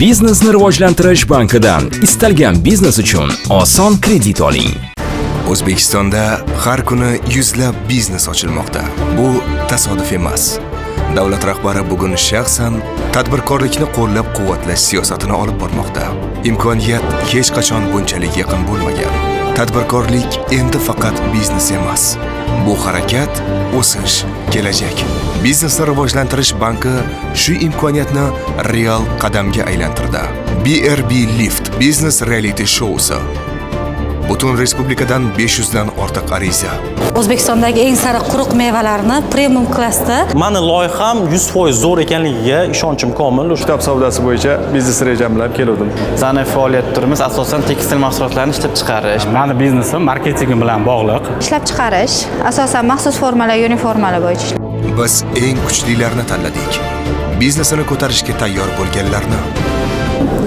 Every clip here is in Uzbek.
Biznesni rivojlantirish bankidan istalgan biznes uchun oson kredit oling. O'zbekistonda har kuni yuzlab biznes ochilmoqda. Bu tasodif emas. Davlat rahbari bugun shaxsan tadbirkorlikni qo'llab-quvvatlash siyosatini olib bormoqda. Imkoniyat hech qachon bunchalik yaqin bo'lmagan. Tadbirkorlik endi faqat biznes emas. Bu harakat, o'sish, kelajak. Biznesni rivojlantirish banki shu imkoniyatni real qadamga aylantirdi. BRB Lift Business Reality Show'si. Butun respublikadan 500 dan ortiq ariza. O'zbekistondagi eng sariq quruq mevalarni premium klassda. Mani loyiham 100% zo'r ekanligiga ishonchim komil. Kitob savdosi bo'yicha biznes rejam bilan keldim. Bizning faoliyat turimiz asosan tekstil mahsulotlarini ishlab chiqarish. Mani biznesim marketing bilan bog'liq. Ishlab chiqarish, asosan maxsus formalar, uniformalar bo'yicha. Biz eng kuchlilarni tanladik. Biznesini ko'tarishga tayyor bo'lganlarni.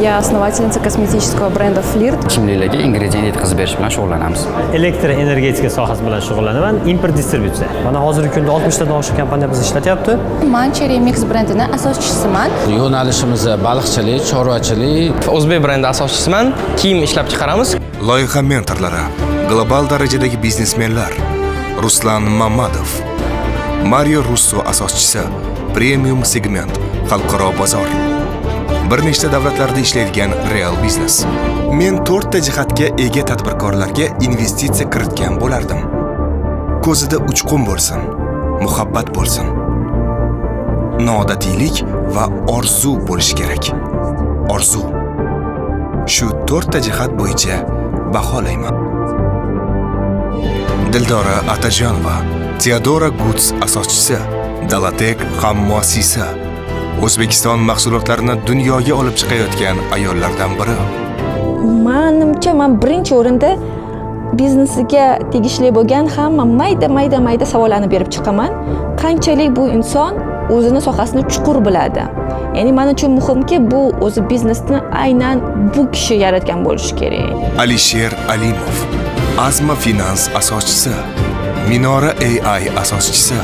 Я основательница косметического бренда Flirt. Kimliklarga ingredient yetkazib berish bilan shug'ullanamiz. Elektr energetika sohasi bilan shug'ullanaman, import distributsiya. Mana hozirgi kunda 60 tadan oshiq kompaniya bizni ishlatyapti. Men Cherry Mix brendining asoschisiman. Yo'nalishimiz baliqchilik, chorvachilik. O'zbek brendi asoschisiman. Kiyim ishlab chiqaramiz. Loyiha mentorlari, global darajadagi biznesmenlar. Ruslan Mamadov, Mario Russo asoschisi, premium segment, xalqaro bozor. Bir nechta davlatlarda ishlaydigan real biznes. Men 4 ta jihatga ega tadbirkorlarga investitsiya kiritgan bo'lardim. Ko'zida uchqun bo'lsin, muhabbat bo'lsin, noodatilik va orzu bo'lishi kerak. Orzu. Shu 4 ta jihat bo'yicha baholayman. Dildora Atajonova, Teodora Goods asoschisi, Dalatek hammuassisi. O'zbekiston mahsulotlarini dunyoga olib chiqayotgan ayollardan biri. Menimcha, men birinchi o'rinda biznesiga tegishli bo'lgan hamma mayda savollarni berib chiqaman. Qanchalik bu inson o'zini sohasini chuqur biladi. Ya'ni men uchun muhimki, bu o'zi biznesni aynan bu kishi yaratgan bo'lishi kerak. Alisher Alimov, Azma Finans asoschisi, Minora AI asoschisi.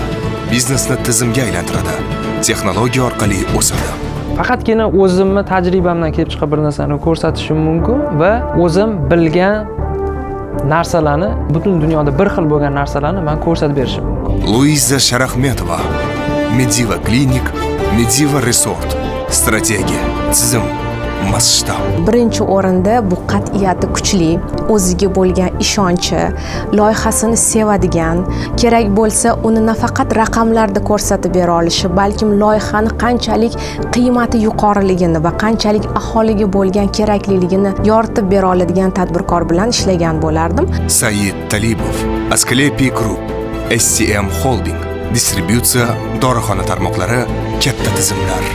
Biznesni tizimga aylantiradi. Texnologiya orqali o'sadi. Faqatgina o'zimni tajribamdan kelib chiqib bir narsani ko'rsatishim mumkin va o'zim bilgan narsalarni, butun dunyoda bir xil bo'lgan narsalarni men ko'rsatib berishim mumkin. Luiza Sharahmetova, Mediva Clinic, Mediva Resort, strategiya, tizim, masshtab. Birinchi o'rinda bu qat'iyati kuchli, o'ziga bo'lgan ishonchi, loyihasini sevadigan, kerak bo'lsa uni nafaqat raqamlarda ko'rsatib bera olishi, balkim loyihani qanchalik qiymati yuqoriligini va qanchalik aholiga bo'lgan kerakliligini yoritib bera oladigan tadbirkor bilan ishlagan bo'lardim. Said Talibov, Asclepiy Group, SCM Holding, distributsiya, dorixona tarmoqlari, katta tizimlar.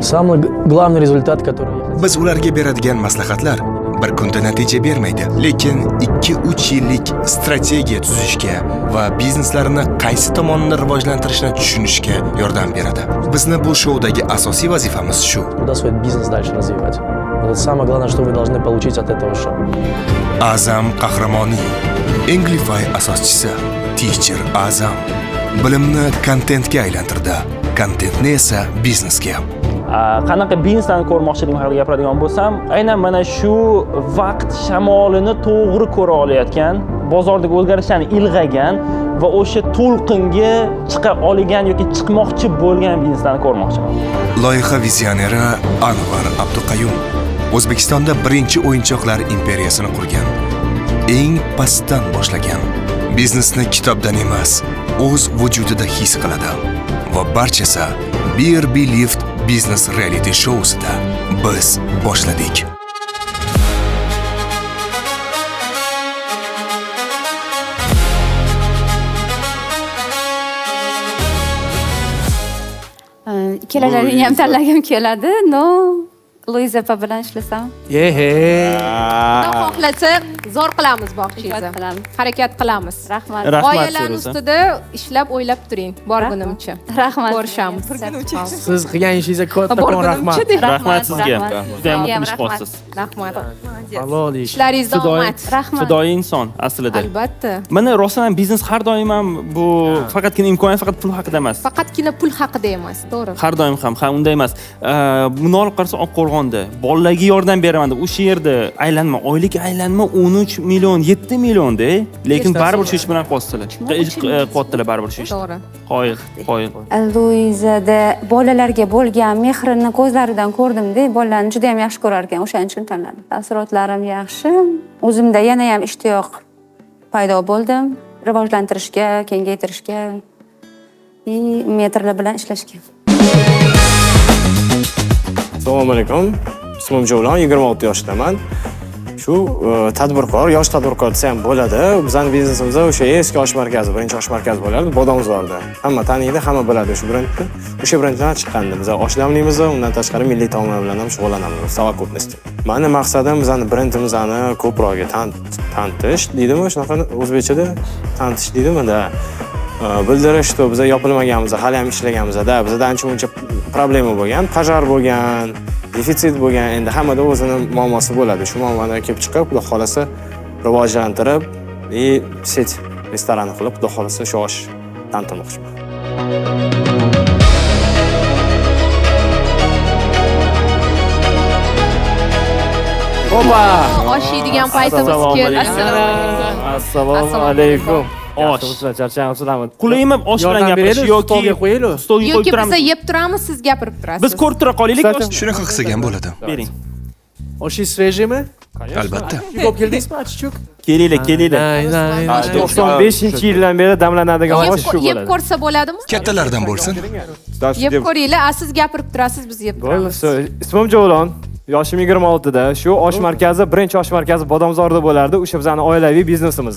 Самый главный результат, который biz ularga beradigan maslahatlar bir kunda natija bermaydi, lekin 2-3 yillik strategiya tuzishga va bizneslarini qaysi tomonini rivojlantirishni tushunishga yordam beradi. Bizni bu shoudagi asosiy vazifamiz shu. Куда свой бизнес дальше развивать. Это самое главное, что вы должны получить от этого шоу. Azam Qahramoniy, Englify asoschisi, Teacher Azam. Bilimni kontentga aylantirdi, kontentni esa biznesga. Qanaqa bizneslarni ko'rmoqchiligim haqida gapiradigan bo'lsam, aynan mana shu vaqt shamolini to'g'ri ko'ra olayotgan, bozordagi o'zgarishlarni ilg'agan va o'sha to'lqinga chiqa olgan yoki chiqmoqchi bo'lgan bizneslarni ko'rmoqchiman. Loyiha vizioneri Anvar Abduqayyum O'zbekistonda birinchi o'yinchoqlar imperiyasini qurgan. Eng pastdan boshlagan. Biznesni kitobdan emas, o'z vujudida his qiladi. Va barchasi BRB Lift Business Reality Show'sida biz boshladik. Ikkalarini ham tanlagim keladi. No, Luiza opa bilan ishlasam. Xohlasa zo'r qilamiz bog'chingizni. Harakat qilamiz. Rahmat. G'oyalar ustida ishlab o'ylab turing, borgunimcha. Rahmat. Ko'rishamiz. Siz qilgan ishingizga kattakon rahmat. Rahmat sizga. Juda ham mutlaq bo'lasiz. Rahmat. Halol ish. Ishlaringizda omad. Rahmat. Fidoyi inson aslida. Albatta. Mana rostdan ham biznes har doim ham bu faqatgina imkoniyat, faqat pul haqida emas. Faqatgina pul haqida emas, to'g'ri. Har doim ham, unday emas. Buni olib qarasa Oqqo'rg'onda bolalarga yordam beraman deb o'sha yerda aylanma, oylik aylanma 13 million, 7 millionda, lekin baribir shu ish bilan qoldilar. Qoldilar baribir shu ish. To'g'ri. Qoyil. Luizada bolalarga bo'lgan mehrini ko'zlaridan ko'rdim-da, bolalarni juda ham yaxshi ko'rar ekan, o'shaning uchun tanladim. Taassurotlarim yaxshi. O'zimda yana ham ishtiyoq paydo bo'ldi, rivojlantirishga, kengaytirishga, metrlar bilan ishlashga. Assalomu alaykum. Ismim Javlon, 26 yoshdaman. Shu tadbirkor, yosh tadbirkor desa ham bo'ladi. Bizning biznesimizda o'sha eski osh markazi, birinchi osh markazi bo'lardi, Bodomzorda. Hamma taniydi, hamma biladi shu brendni. O'sha brenddan chiqqandim. Biz osh damlaymiz, undan tashqari milliy taomlar bilan ham shug'ullanamiz. Savokupnosti. Meni maqsadim bizning brendimizni ko'proq tanitish, deydimi, shunaqa o'zbekchada tanitish deydimi-da. Bildirish, to biz yopilmaganmiz, hali ham ishlaganmiz-da. Bizda ancha-muncha problema bo'lgan, pojar bo'lgan, defitsit bo'lgan, endi hammada o'zini muammosi bo'ladi. Shu muammoni kelib chiqib, xudo xolasa rivojlantirib, set restoran qilib, xudo xolasa shu osh tanitmoqchiman. Opa! Osh yeydigan paytimiz keldi. Assalomu alaykum. Osh. Charchayapsizlarmi? Qulaymi osh bilan gapirish yoki stolga qo'yaylik? Stolga qo'yib Yoki biz turamiz. yeb turamiz, siz gapirib turasiz. Biz ko'rib tura qolaylik. Shunaqa qilsak ham bo'ladi. Bering. Oshingiz svejimi? Albatta. Ko'p keldingizmi, achchuk? Kelinglar. 95-yildan beri damlanadigan osh shu Yeb bo'ladi. ko'rsa bo'ladimi? Kattalardan bo'lsin. Yeb ko'ringlar, siz gapirib turasiz, biz yeb turamiz. Ismim Javlon. Yoshim 26da. Shu osh markazi, birinchi osh markazi Bodomzorda bo'lardi. O'sha bizning oilaviy biznesimiz.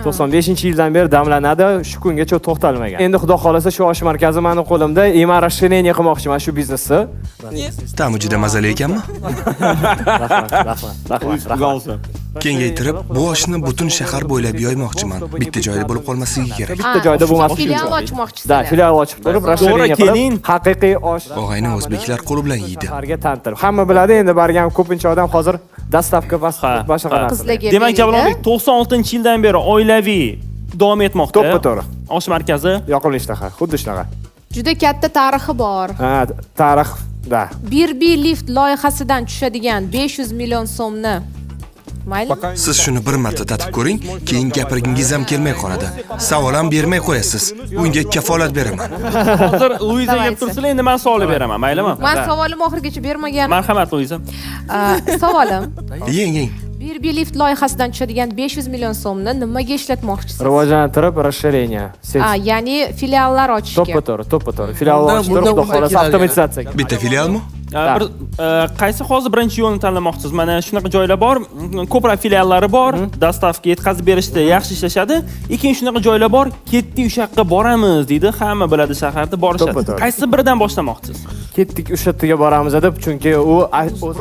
95-yildan beri damlanadi, shu kungacha to'xtalmagan. Endi xudo xolasa shu osh markazi meni qo'limda, ima расширение qilmoqchiman shu biznesni. Ta'mi juda mazali ekanmi? Rahmat. Kengaytirib, bu oshni butun shahar bo'ylab yoymoqchiman. Bitta joyda bo'lib qolmasligi kerak. Bitta joyda bo'lmasligi Filial kerak. ochmoqchisiz. Da, filial ochib turib, расширение qilib, haqiqiy osh Og'ayni o'zbeklar qo'li bilan yeydi. shaharga tanitib. Hamma biladi, endi bargan ko'pincha odam hozir dastavka boshqa narsa. Qizlarga Demak, Javlonbek 96-yildan beri oilaviy davom etmoqda. To'ppa-to'g'ri. Osh markazi. Yoqimli ishtaha, xuddi shunaqa. Juda katta tarixi bor. Ha, tarix da. BRB lift loyihasidan tushadigan 500 million so'mni mayli? Siz shuni bir marta tatib ko'ring, keyin gapirgingiz ham kelmay qoladi. Savol ham bermay qo'yasiz. Bunga kafolat beraman. Hozir Luiza yeb tursinlar, endi men savol beraman, maylimi? Men savolimni oxirigacha bermagan. Marhamat Luiza. Savolim. Yeng. BRB lift loyihasidan tushadigan 500 million so'mni nimaga ishlatmoqchisiz? Rivojlantirib, расширение. Ya'ni filiallar ochishga. To'ppa-to'g'ri. Filial ochtirib, xudo xolasa avtomatizatsiya. Bitta filialmi? Qaysi hozir birinchi yo'lni tanlamoqchisiz? Mana shunaqa joylar bor, ko'proq filiallari bor, dastavka yetkazib berishda yaxshi ishlashadi. Lekin shunaqa joylar bor, ketdik o'sha yoqqa boramiz deydi, hamma biladi shaharda borishadi. Qaysi biridan boshlamoqchisiz? Ketdik o'sha yerga boramiz deb, chunki u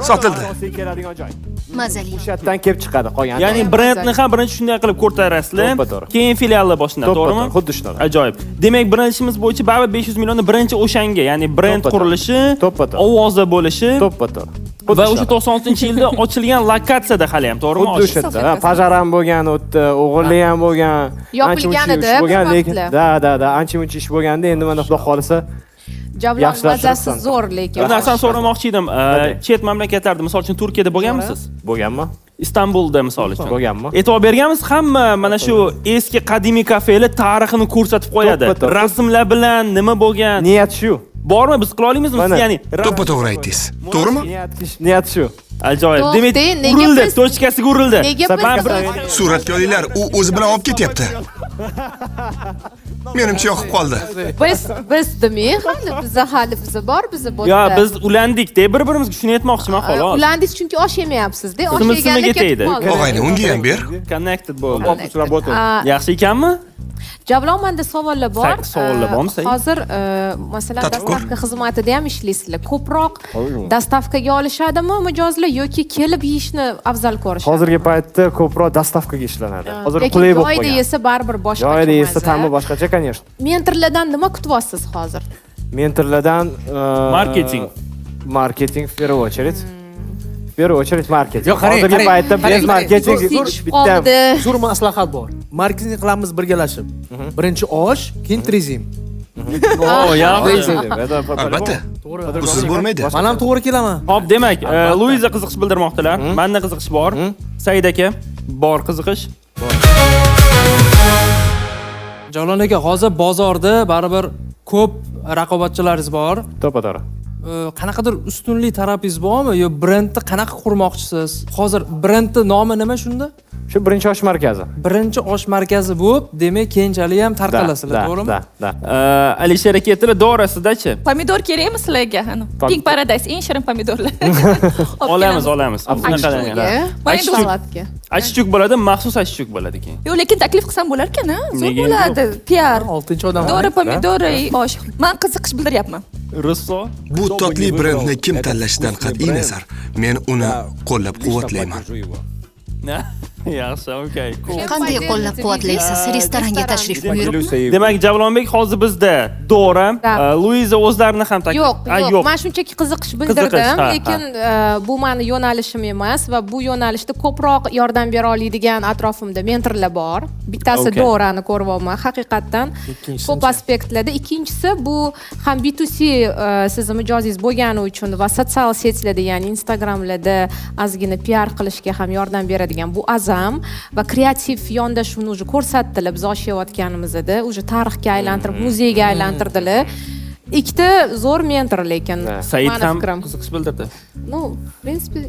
sotildi. Keladigan joy. Mazali. O'sha yerdan kelib chiqadi, qolgan. Ya'ni brendni ham birinchi shunday qilib ko'tarasizlar, keyin filiallar boshlanadi, to'g'rimi? Xuddi shunaqa. Ajoyib. Demak, birinchimiz bo'yicha baribir 500 millionni birinchi o'shanga, ya'ni brend qurilishi, ovozi bo'lishi, to'ppa-to'g'ri. Va o'sha 96-yilda ochilgan lokatsiyada hali ham, to'g'rimi? Xuddi o'sha yerda. Pajar ham bo'lgan, o'tda o'g'irlik ham bo'lgan, yopilgan edi, lekin ancha-muncha ish bo'lganda, endi mana xudo xolasa Javlon mazasi zo'r lekin. Bir narsani so'ramoqchi edim. Chet mamlakatlarda, misol uchun Turkiyada bo'lganmisiz? Bo'lganmi? Istanbulda misol uchun. Bo'lganmi? E'tibor berganmiz, hamma mana shu eski qadimiy kafelar tarixini ko'rsatib qo'yadi. Rasmlar bilan nima bo'lgan? Niyat shu. Bormi, biz qila olamizmi? Ya'ni to'ppa-to'g'ri aytdingiz. To'g'rimi? Niyat shu. Ajoyib. Demak, urildi, tochkasiga urildi. Suratga olinglar, u o'zi bilan olib ketyapti. Menimcha yoqib qoldi. Biz demak, hali biza bor, biza bo'ldi. Yo, biz ulandik-da, bir-birimizga shuni aytmoqchiman, xolos. Ulandingiz chunki osh yemayapsiz-da, osh yeganda ketib qoldi. Og'ayni, unga ham ber. Connected bo'ldi. Yaxshi ekanmi? Javlon, menda savollar bor. Savollar bormi? Hozir masalan dastavka xizmatida ham ishlaysizlar. Ko'proq dastavkaga olishadimi mijozlar yoki kelib yeyishni afzal ko'rishadi? Hozirgi paytda ko'proq dastavkaga ishlanadi. Hozir qulay bo'lib qolgan. Joyida yesa baribir boshqacha. Joyida yesa ta'mi boshqacha, конечно. Mentorlardan nima kutyapsiz hozir? Mentorlardan marketing. Marketing в первую очередь. В первую очередь marketing. Yo'q, qarang, Hozirgi paytda biz marketing bitta zo'r maslahat bor. Marketing qilamiz birgalashib. Birinchi osh, keyin turizm. Albatta. Usiz bo'lmaydi. Men ham to'g'ri kelaman. Xo'p, demak, Luiza qiziqish bildirmoqdalar. Menda qiziqish bor. Said aka, bor qiziqish. Javlon aka, hozir bozorda baribir ko'p raqobatchilaringiz bor. To'g'ri. Qanaqadir ustunlik tarafingiz bormi yo brendni qanaqa qurmoqchisiz? Hozir brendning nomi nima shunda? Shu birinchi osh markazi. Birinchi osh markazi bo'lib, demak, keyinchalik ham tarqalasizlar, to'g'rimi? Da. Alisher aka aytdilar, dorasidachi? Pomidor kerakmi sizlarga? Pink Paradise eng shirin pomidorlar. Olamiz. Salatga. Achchiq bo'ladi, maxsus achchiq bo'ladi keyin. Yo'q, lekin taklif qilsam bo'lar-ekan-a? Zo'r bo'ladi. PR. 6-odam. Dori pomidor osh. Men qiziqish bildiryapman. Russo. Bu totli brendni kim tanlashidan qat'iy nazar, men uni qo'llab-quvvatlayman. Yaxshi, okey. Qanday qo'llab-quvvatlaysiz? Restoranga tashrif buyurib. Demak, Javlonbek hozir bizda Dora, Luiza o'zlarini ham taklif. Yo'q, men shunchaki qiziqish bildirdim, lekin bu meni yo'nalishim emas va bu yo'nalishda ko'proq yordam bera oladigan atrofimda mentorlar bor. Bittasi Dorani ko'ryapman, haqiqatdan ko'p aspektlarda. Ikkinchisi bu ham B2C sizni mijozingiz bo'lgani uchun va sotsial setlarda, ya'ni Instagramlarda ozgina PR qilishga ham yordam beradigan bu azam va kreativ yondashuvni уже ko'rsatdilar biz oshayotganimizda, уже tarixga aylantirib, muzeyga aylantirdilar. Ikkita zo'r mentor lekin Said ham qiziqish bildirdi. No, в принципе,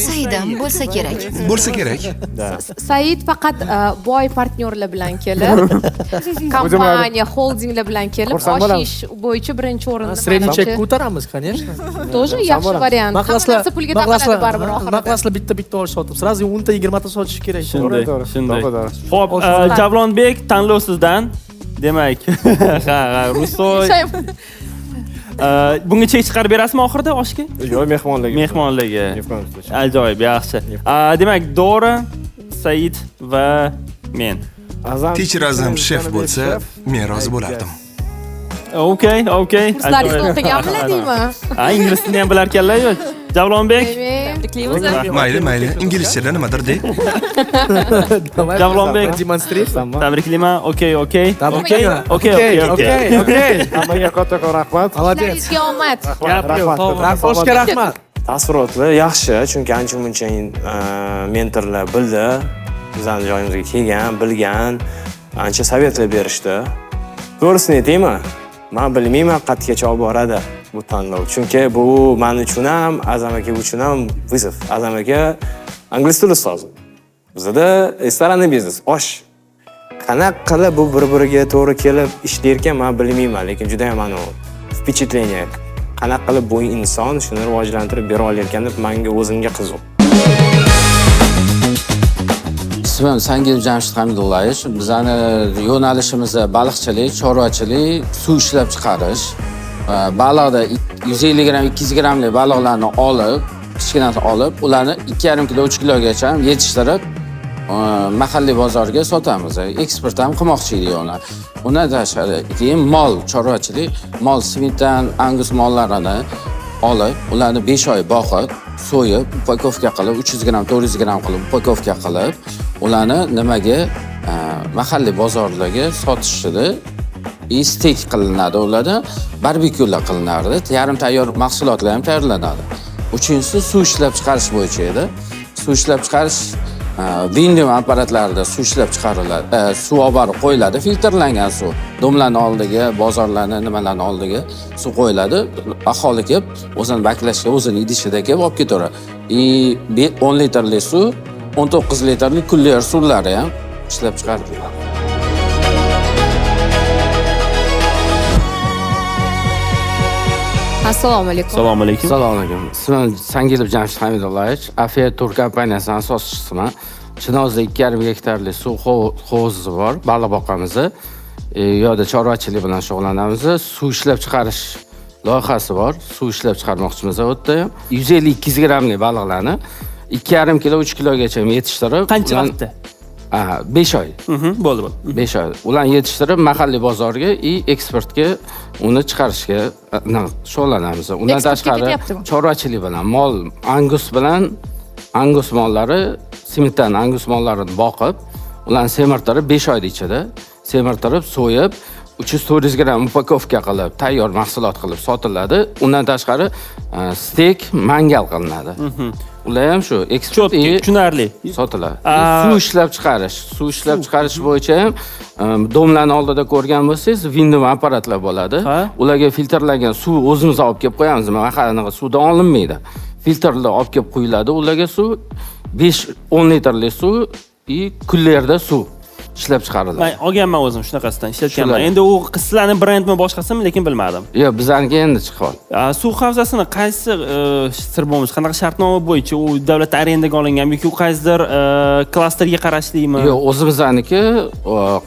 Said ham bo'lsa kerak. Bo'lsa kerak. Said faqat boy partnyorlar bilan kelib, kompaniya, holdinglar bilan kelib, oshish bo'yicha birinchi o'rinda. Sredniy chek ko'taramiz, конечно. Тоже yaxshi variant. Hamma pulga taqaladi baribir oxirida. Maqlaslar bitta osh sotib, sразу 10 ta 20 ta sotish kerak. Shunday. Xo'p, Javlonbek, tanlov sizdan. Demak, Russo. Bunga chek chiqarib berasizmi oxirida oshga? Yo'q, mehmonlarga. Ajoyib, yaxshi. Demak, Dora, Said va men. Teacher Azam shef bo'lsa, men rozi bo'lardim. Okey. Sizlaringiz o'qiganmilar deymi? Ingliz tilini ham bilarkanlar-ku. Javlonbek. Mayli, inglizchada nimadir de. Javlonbek demonstratsiya. Tabriklayman. Okey. Hammaga katta rahmat. Sizlarga omad. Rahmat. Rahmat. Taassurotlar yaxshi, chunki ancha-muncha mentorlar bildi, bizning joyimizga kelgan, bilgan, ancha savetlar berishdi. To'g'risini aytaymi? Men bilmayman qatgacha olib boradi bu tanlov. Chunki bu men uchun ham, Azam aka uchun ham vizov. Azam aka ingliz tili ustozi. Bizda restoran biznes, osh. Qanaqa qilib bu bir-biriga to'g'ri kelib ishlayotgan men bilmayman, lekin juda ham meni впечатление. Qanaqa qilib bu inson shuni rivojlantirib bera olayotgan deb menga o'zimga qiziq. Ismim Sangilov Jamshid Hamidullayevich. Bizning yo'nalishimiz baliqchilik, chorvachilik, suv ishlab chiqarish. Baliqda 150 gram, 200 gramlik baliqlarni olib, kichkinasini olib, ularni 2,5 kilo, 3 kilogacha yetishtirib, mahalliy bozorga sotamiz. Eksport ham qilmoqchi edik uni. Undan tashqari keyin mol, chorvachilik, mol svintan, angus mollarini olib, ularni 5 oy boqib, so'yib, upakovka qilib, 300 gram, 400 gram qilib upakovka qilib, ularni nimaga mahalliy bozorlarga sotishdi. Steak qilinadi ularda, barbekyular qilinadi, yarim tayyor mahsulotlar ham tayyorlanadi. Uchinchisi suv ishlab chiqarish bo'yicha edi. Suv ishlab chiqarish vending apparatlarida suv ishlab chiqariladi. Suv olib borib qo'yiladi, filtrlangan suv. Domlarning oldiga, bozorlarning nimalarning oldiga suv qo'yiladi. Aholi kelib, o'zini baklashga, o'zini idishida kelib olib ketaveradi. 10 litrli suv, 19 litrli kulleer suvlari ham ishlab chiqariladi. Assalomu alaykum. Assalomu alaykum. Assalomu alaykum. Ismim Sangilov Jamshid Hamidullayevich. Afiya Tur kompaniyasining asoschisiman. Chinozda 2,5 gektarlik suv hovuzi bor, baliq boqamiz. Yo'da chorvachilik bilan shug'ullanamiz. Suv ishlab chiqarish loyihasi bor. Suv ishlab chiqarmoqchimiz o'tda. 150-200 gramlik baliqlarni 2,5 kilo, 3 kilogacha yetishtirib, qancha vaqtda? 5 oy. Bo'ldi. 5 oy. Ularni yetishtirib mahalliy bozorga eksportga uni chiqarishga shug'ullanamiz. Undan tashqari chorvachilik bilan, mol angus mollari, simitdan angus mollarini boqib, ularni semirtirib 5 oyda ichida semirtirib, so'yib 300-400 gram upakovka qilib, tayyor mahsulot qilib sotiladi. Undan tashqari steak mangal qilinadi. Ular ham shu eksport tushunarli sotiladi. Suv ishlab chiqarish bo'yicha ham domlarning oldida ko'rgan bo'lsangiz, Windows apparatlar bo'ladi. Ularga filtrlangan suv o'zimiz olib kelib qo'yamiz. Mahallaga suvdan olinmaydi. Filtrlar olib kelib qo'yiladi. Ularga suv 5-10 litrli suv kunlarda suv ishlab chiqariladi. Men olganman o'zim shunaqasidan ishlatganman. Endi u sizlarning brendmi boshqasimi, lekin bilmadim. Yo'q, bizlarga endi chiqib. Suv havzasini qaysi sir bo'lmish, qanaqa shartnoma bo'yicha u davlat arendaga olinganmi yoki u qaysidir klasterga qarashlikmi? Yo'q, o'zimizniki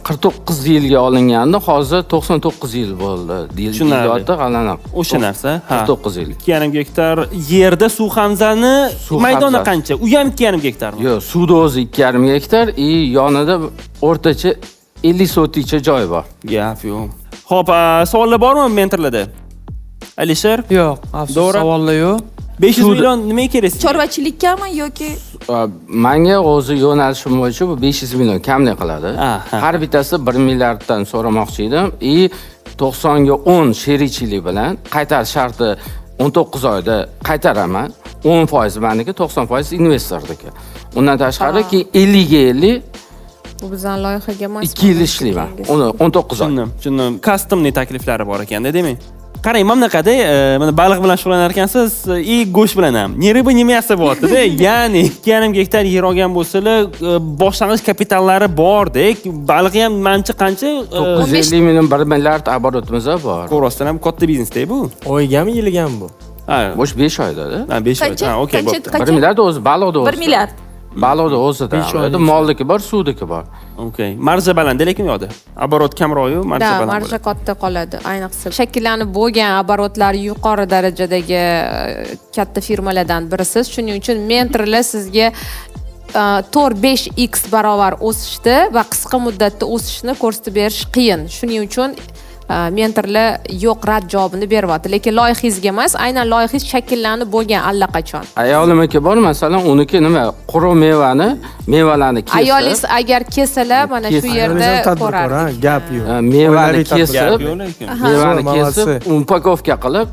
49 yilga olingandi, hozir 99 yil bo'ldi. Deyilyapti, g'alana. O'sha narsa. 49 yil. 2,5 gektar yerda suv havzani maydoni qancha? U ham 2,5 gektarmi? Yo'q, suvda o'zi 2,5 gektar, yonida o'rtacha 50 soticha joy bor. Gap yo'q. Xo'p, savollar bormi mentorlarda? Alisher? Yo'q, savollar yo'q. 500 million nimaga kerak? Chorvachilikami yoki menga o'zi yo'nalishim bo'yicha bu 500 million kamlik qiladi. Har bittasi 1 milliarddan so'ramoqchi edim. 90 ga 10 sherichilik bilan qaytarish sharti 19 oyda qaytaraman. 10% meniki, 90% investorniki. Undan tashqari 50 ga 50 bu bizning loyihaga emas. 2 yil ishlayman. 19 oy. Tushundim. Customning takliflari bor ekan-da, demak. Qarang, mana bunaqada, mana baliq bilan shug'ullanar ekansiz, go'sht bilan ham. Neriba nimasi bor-da, ya'ni 2,5 gektar yer olgan bo'lsalar, boshlang'ich kapitallari bor-da. Baliq ham mancha qancha? 950 million 1 milliard oborotimiz bor. Ko'rasdan ham katta biznes-da bu. Oyigami, yilgami bu? Bo'sh 5 oyda-da. 5 oyda. Okey, bo'pti. 1 milliard o'zi baliqda o'zi. 1 milliard. Baliqda o'zida. Molliki bor, suvdiki bor. Okey. Marja baland, lekin yo'qda. Oborot kamroq-yu, marja baland. Marja katta qoladi. Ayniqsa shakllanib bo'lgan oborotlari yuqori darajadagi katta firmalardan birisiz. Shuning uchun mentorlar sizga 4-5x barobar o'sishni va qisqa muddatda o'sishni ko'rsatib berish qiyin. Shuning uchun mentorlar yo'q rad javobini beryapti, lekin loyihangizga emas, aynan loyihangiz shakllanib bo'lgan allaqachon. Ayolimniki bor, masalan, uniki nima? Quruq mevalarni kesib. Ayolingiz agar kesalar, mana shu yerda ko'rardik. Gap yo'q. Mevani kesib, upakovka qilib,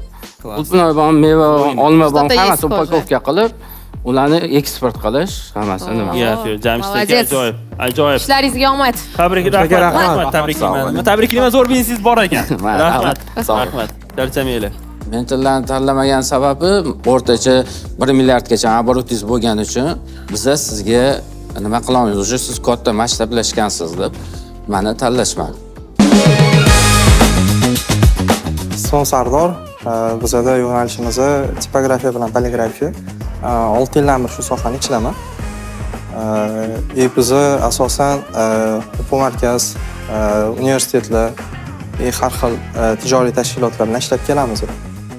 meva, olma bo'lgan hammasi upakovka qilib, ularni eksport qilish hammasi nima? Yo'q, Jamshid aka ajoyib. Ishlaringizga omad. Tabriklayman. Tabriklayman, zo'r biznesingiz bor ekan. Rahmat. Rahmat. Charchamaylar. Mentorlarni tanlamagan sababi o'rtacha 1 milliardgacha oborotingiz bo'lgani uchun biz sizga nima qilamiz? O'sha siz katta masshtablashgansiz deb meni tanlashmadi. Son Sardor, bizda yo'nalishimiz tipografiya bilan poligrafiya. 6 yildan beri shu sohaning ichidaman. Biz asosan o'quv markaz, universitetlar, har xil tijoriy tashkilotlar bilan ishlab kelamiz.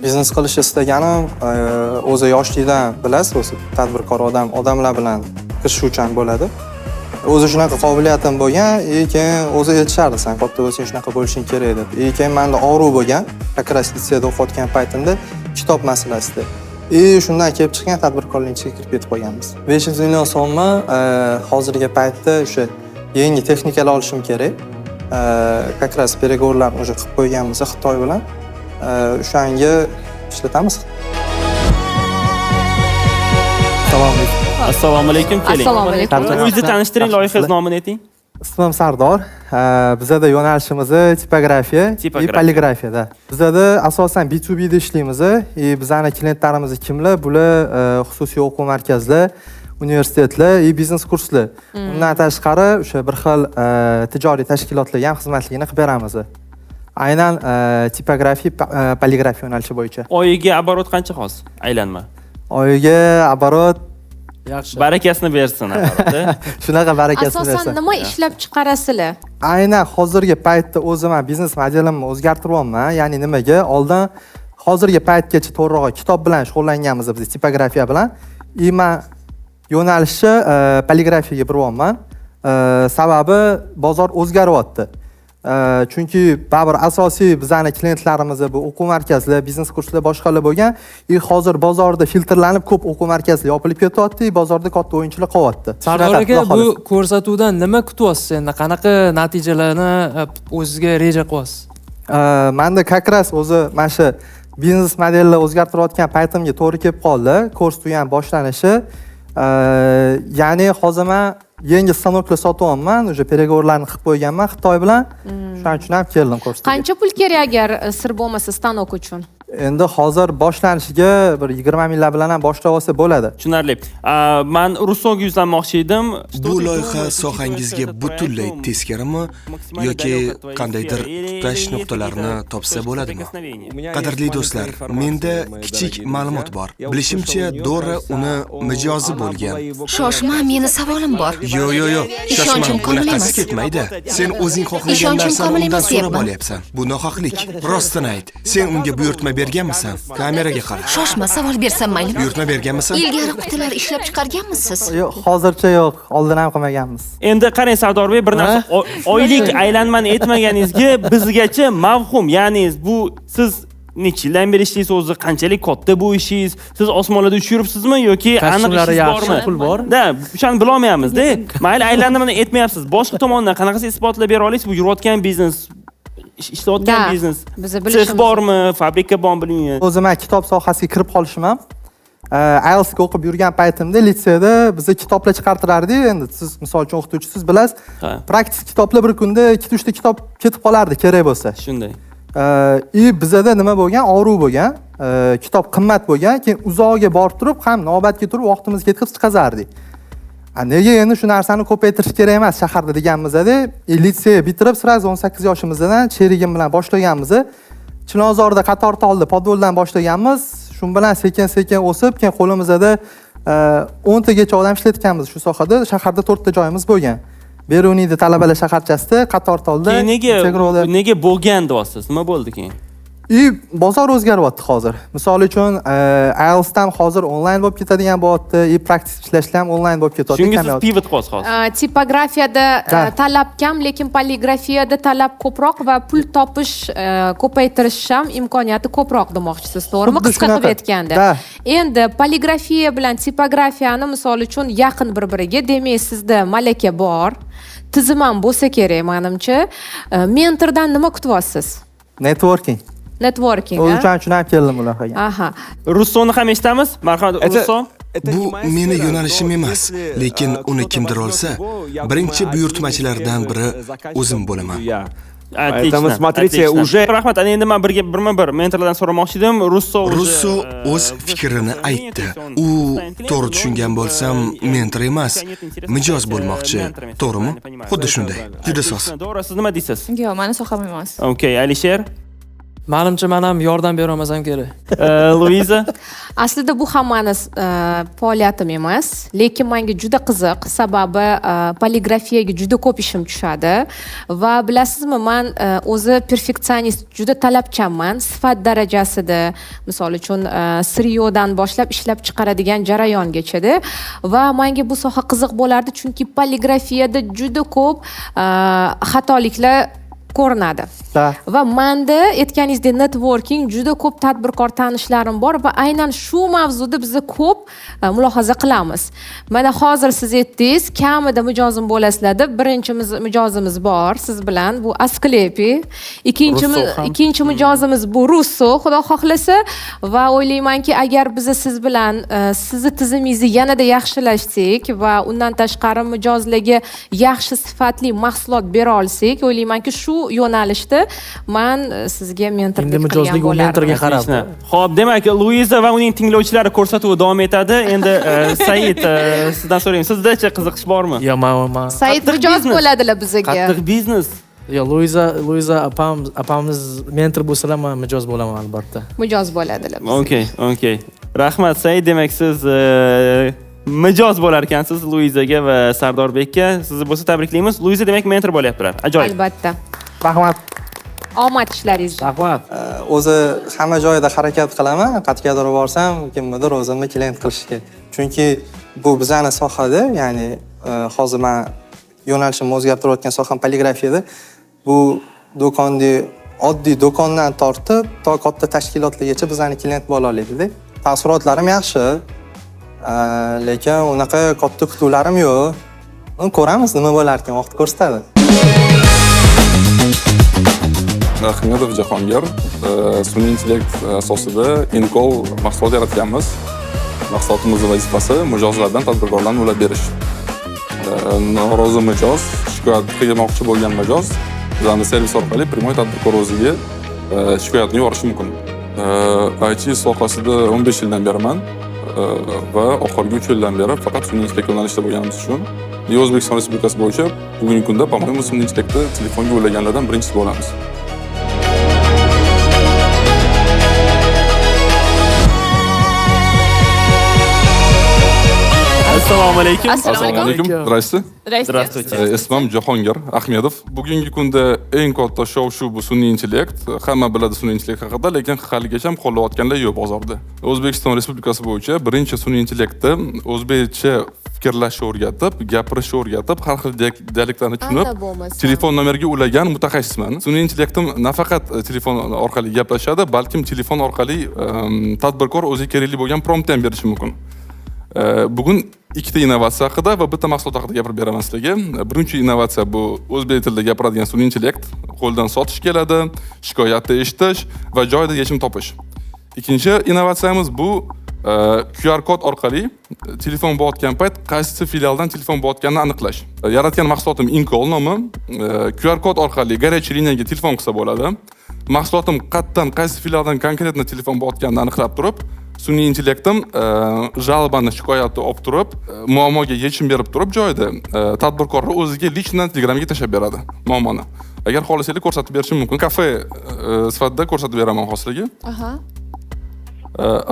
Biznes qilish istaganim o'zi yoshlikdan bilasiz, o'zi tadbirkor odamlar bilan kirishuvchan bo'ladi. O'zi shunaqa qobiliyatim bo'lgan, keyin o'zi aytishardi, sen katta bo'lsang shunaqa bo'lishing kerak deb. Keyin menda og'riq bo'lgan, akras litseyda o'qiyotgan paytimda kitob masalasida. Shundan kelib chiqqan tadbirkorlikning ichiga kirib ketib qolganmiz. 500 million so'mni hozirgi paytda o'sha yangi texnikalar olishim kerak. Как раз переговорlarni уже qilib qo'yganmiz Xitoy bilan. O'shanga ishlatamiz. Assalomu alaykum. Keling. O'zingizni tanishtiring, loyihangiz nomini ayting. Ismim Sardor. Bizda yo'nalishimiz tipografiya va poligrafiyada. Bizda asosan B2B'da ishlaymiz. Bizning klientlarimiz kimlar? Bular xususiy o'quv markazlar, universitetlar va biznes kurslar. Undan tashqari o'sha bir xil tijoriy tashkilotlarga ham xizmatligini qilib beramiz. Aynan tipografiya, poligrafiya yo'nalishi bo'yicha. Oyiga oborot qancha hozir? Aylanma. Oyiga oborot yaxshi. Barakasini bersin oborotda. Shunaqa barakasini bersin. Asosan nima ishlab chiqarasizlar? Aynan hozirgi paytda o'zim ham biznes modelimni o'zgartiryapman. Ya'ni nimaga? Oldin hozirgi paytgacha to'g'rirog'i kitob bilan shug'ullanganmiz biz, tipografiya bilan. Men yo'nalishni poligrafiyaga buryapman. Sababi bozor o'zgaryapti. Chunki baribir asosiy bizning klientlarimiz bu o'quv markazlar, biznes kurslar boshqalar bo'lgan. Hozir bozorda filtrlanib ko'p o'quv markazlari yopilib ketyapti, bozorda katta o'yinchilar qolyapti. Sardor aka, bu ko'rsatuvdan nima kutyapsiz endi? Qanaqa natijalarni o'zingizga reja qilyapsiz? Menda как раз o'zi mana shu biznes modelni o'zgartirayotgan paytimga to'g'ri kelib qoldi. Kurs ham boshlanishi. Ya'ni hozir men yangi stanoklar sotyapman, уже переговорlarni qilib qo'yganman Xitoy bilan. Shuning uchun ham keldim kursga. Qancha pul kerak agar sir bo'lmasa stanok uchun? Endi hozir boshlanishiga bir 20 minglar bilan ham boshlab olsa bo'ladi. Tushunarli. Men Russoga yuzlanmoqchi edim. Bu loyiha sohangizga butunlay teskarimi yoki qandaydir tutash nuqtalarini topsa bo'ladimi? Qadrli do'stlar, menda kichik ma'lumot bor. Bilishimcha, Dora uni mijozi bo'lgan. Shoshma, meni savolim bor. Yo'q. Ishonchim komil emas. Ketmaydi. Sen o'zing xohlagan narsani undan so'rab olyapsan. Bu nohaqlik. Rostini ayt. Sen unga buyurtma berganmisan? Kameraga qara. Shoshma, savol bersam maylimi? Buyurtma berganmisan? Ilgari qutilar ishlab chiqarganmisiz? Yo'q, hozircha yo'q. Oldin ham qilmaganmiz. Endi qarang Sardorbek, bir narsa oylik aylanmani aytmaganingizga bizgacha mavhum. Ya'ni bu siz necha yildan beri ishlaysiz, o'zi qanchalik katta bu ishingiz? Siz osmonlarda uchib yuribsizmi yoki aniq ishingiz bormi? Pul bor. Da, o'shani bila olmayapmiz-da. Mayli aylanmani aytmayapsiz. Boshqa tomondan qanaqasi isbotlab bera olasiz bu yurayotgan biznes? Ishlayotgan biznes. Siz bormi, fabrika bormi bilmayman. O'zim ham kitob sohasiga kirib qolishim ham. IELTS ga o'qib yurgan paytimda litseyda bizni kitoblar chiqartirardi. Endi siz misol uchun o'qituvchisiz bilasiz. Praktik kitoblar bir kunda 2-3 ta kitob ketib qolardi kerak bo'lsa. Shunday. Bizada nima bo'lgan? Og'ruv bo'lgan. Kitob qimmat bo'lgan. Keyin uzoqga borib turib, ham navbatga turib vaqtimizni ketkazib chiqazardik. Nega endi shu narsani ko'paytirish kerak emas shaharda deganmizda, litsey bitirib, sraz 18 yoshimizdan sherigim bilan boshlaganmiz. Chilonzorda Qatortolda podvoldan boshlaganmiz. Shu bilan sekin-sekin o'sib, keyin qo'limizda 10 tagacha odam ishlatganmiz shu sohada. Shaharda 4 ta joyimiz bo'lgan. Beruniyda talabalar shaharchasida, Qatortolda. Nega bo'lgan deyapsiz? Nima bo'ldi keyin? Bozor o'zgaryapti hozir. Misol uchun, IELTS ham hozir onlayn bo'lib ketadigan bo'lyapti, praktik ishlashlar ham onlayn bo'lib ketyapti. Shunga siz pivot qilyapsiz hozir. Tipografiyada talab kam, lekin poligrafiyada talab ko'proq va pul topish, ko'paytirish ham imkoniyati ko'proq demoqchisiz, to'g'rimi? Qisqa qilib aytganda. Endi poligrafiya bilan tipografiyani misol uchun yaqin bir-biriga, demak sizda malaka bor, tizim ham bo'lsa kerak menimcha. Mentordan nima kutyapsiz? Networking. O'zbekcha uchun ham keldim ularga. Aha. Russoni ham eshitamiz. Marhamat, Russo. Bu meni yo'nalishim emas, lekin uni kimdir olsa, birinchi buyurtmachilardan biri o'zim bo'laman. Отлично. Смотрите, уже rahmat. Endi men birma-bir mentorlardan so'ramoqchi edim. Russo o'z fikrini aytdi. U to'g'ri tushungan bo'lsam, mentor emas, mijoz bo'lmoqchi. To'g'rimi? Xuddi shunday. Juda soz. To'g'ri, siz nima deysiz? Yo'q, meni soham emas. Okay, Alisher. Menimcha men ham yordam bera olmasam kerak. Luiza? Aslida bu hammani faoliyatim emas, lekin menga juda qiziq, sababi poligrafiyaga juda ko'p ishim tushadi va bilasizmi, men o'zi perfeksionist, juda talabchanman, sifat darajasida, misol uchun siryodan boshlab ishlab chiqaradigan jarayongacha-da va menga bu soha qiziq bo'lardi, chunki poligrafiyada juda ko'p xatoliklar ko'rinadi. Va menda aytganingizdek networking juda ko'p tadbirkor tanishlarim bor va aynan shu mavzuda biz ko'p mulohaza qilamiz. Mana hozir siz aytdingiz, kamida mijozim bo'lasizlar. Birinchi mijozimiz bor siz bilan, bu Asklepi. Ikkinchi mijozimiz bu Russo, xudo xohlasa, va o'ylaymanki, agar biz siz bilan sizni tizimingizni yanada yaxshilashsak va undan tashqari mijozlarga yaxshi sifatli mahsulot bera olsak, o'ylaymanki, shu yo'nalishda men sizga mentorlik qilgan bo'lardim. Xo'p, demak, Luiza va uning tinglovchilari ko'rsatuvi davom etadi. Endi Said, sizdan so'rayman, sizda-chi qiziqish bormi? Yo'q, men Said mijoz bo'ladilar bizga. Qattiq biznes. Yo'q, Luiza apamiz mentor bo'lsalar, men mijoz bo'laman albatta. Mijoz bo'ladilar. Okay. Rahmat Said, demak siz mijoz bo'lar ekansiz Luizaga va Sardorbekka. Sizni bo'lsa tabriklaymiz. Luiza demak mentor bo'lyaptilar. Ajoyib. Albatta. Rahmat. Omad ishlaringizga. Rahmat. O'zi hamma joyda harakat qilaman, qayergadir borsam, kimnidir o'zimni klient qilishga. Chunki bu bizning sohada, ya'ni hozir men yo'nalishimni o'zgartirayotgan soham poligrafiyada. Bu do'konni oddiy do'kondan tortib to katta tashkilotlargacha bizning klient bo'la oladida. Taassurotlarim yaxshi. Lekin unaqa katta kutuvlarim yo'q. Ko'ramiz nima bo'lar ekan, vaqt ko'rsatadi. Ahmedov Jahongir, sun'iy intellekt asosida Encol mahsulot yaratganmiz. Mahsulotimizning vazifasi mijozlardan tadbirkorlarni ulab berish. Norozi mijoz, shikoyat qilmoqchi bo'lgan mijoz bizning servis orqali primoy tadbirkor o'ziga shikoyatni yuborishi mumkin. IT sohasida 15 yildan beriman va oxirgi 3 yildan beri faqat sun'iy intellekt yo'nalishida bo'lganimiz uchun O'zbekiston Respublikasi bo'yicha bugungi kunda, po-moyemu, sun'iy intellektni telefonga ulaganlardan birinchisi bo'lamiz. Assalomu alaykum. Assalomu alaykum. Здравствуйте. Здравствуйте. Ismim Jahongir Ahmedov. Bugungi kunda eng katta shov-shuv bu sun'iy intellekt. Hamma biladi sun'iy intellekt haqida, lekin haligacha ham qo'llayotganlar yo'q bozorda. O'zbekiston Respublikasi bo'yicha birinchi sun'iy intellektni o'zbekcha fikrlashni o'rgatib, gapirishni o'rgatib, har xil dialektlarni tushunib, telefon nomeriga ulagan mutaxassisman. Sun'iy intellektim nafaqat telefon orqali gaplashadi, balkim telefon orqali tadbirkor o'ziga kerakli bo'lgan promptni ham berishi mumkin. Bugun ikkita innovatsiya haqida va bitta mahsulot haqida gapirib beraman sizlarga. Birinchi innovatsiya bu o'zbek tilida gapiradigan sun'iy intellekt. Qo'ldan sotish keladi, shikoyatni eshitish va joyida yechim topish. Ikkinchi innovatsiyamiz bu QR kod orqali telefon bo'layotgan payt qaysi filialdan telefon bo'layotganini aniqlash. Yaratgan mahsulotim Encol nomi. QR kod orqali горячий liniyaga telefon qilsa bo'ladi. Mahsulotim qayerdan qaysi filialdan konkretno telefon bo'layotganini aniqlab turib, sun'iy intellektim жалобani shikoyatni olib turib, muammoga yechim berib turib joyida tadbirkorlar o'ziga lichdan Telegramga tashlab beradi muammoni. Agar xohlasanglar ko'rsatib berishim mumkin. Kafe sifatida ko'rsatib beraman hozirga.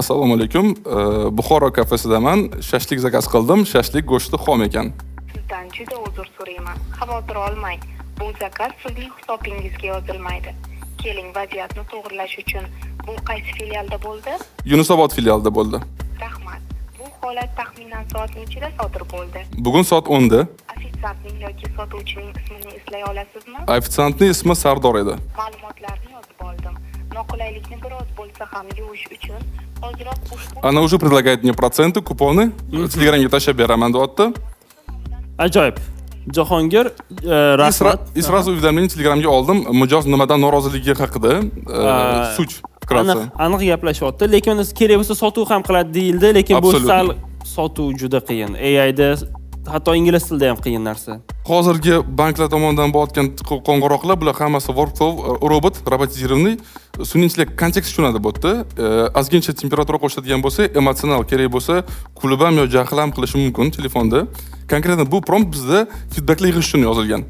Assalomu alaykum. Buxoro kafesidaman. Shashlik zakaz qildim. Shashlik go'shti xom ekan. Sizdan juda uzr so'rayman. Xavotir olmang. Bu zakaz sizning hisobingizga yozilmaydi. Keling, vaziyatni to'g'rilash uchun bu qaysi filialda bo'ldi? Yunusobod filialida bo'ldi. Rahmat. Bu holat taxminan soat nechida sodir bo'ldi? Bugun soat 10 da. Ofitsiantning yoki sotuvchining ismini eslay olasizmi? Ofitsiantning ismi Sardor edi. Ma'lumotlarni yozib oldim. Noqulaylikni biroz bo'lsa ham yuvish uchun hoziroq ushbu Она уже предлагает мне проценты, купоны. Telegramga tashlab beraman deyapti. Ajoyib. Jahongir, rahmat. И сразу уведомление Telegramga oldim. Mijoz nimadan noroziligi haqida such qiladi. Aniq gaplashyapti, lekin kerak bo'lsa sotuv ham qiladi deyildi, lekin bu sal sotuv juda qiyin. AIda hatto ingliz tilida ham qiyin narsa. Hozirgi banklar tomonidan bo'layotgan qo'ng'iroqlar bular hammasi workflow robot robotizirованный sun'iy intellekt kontekst tushunadi botda. Ozgincha temperatura qo'shadigan bo'lsa, emotsional kerak bo'lsa, kulib ham yo jahl ham qilishi mumkin telefonda. Konkretno bu prompt bizda feedbacklar yig'ish uchun yozilgan.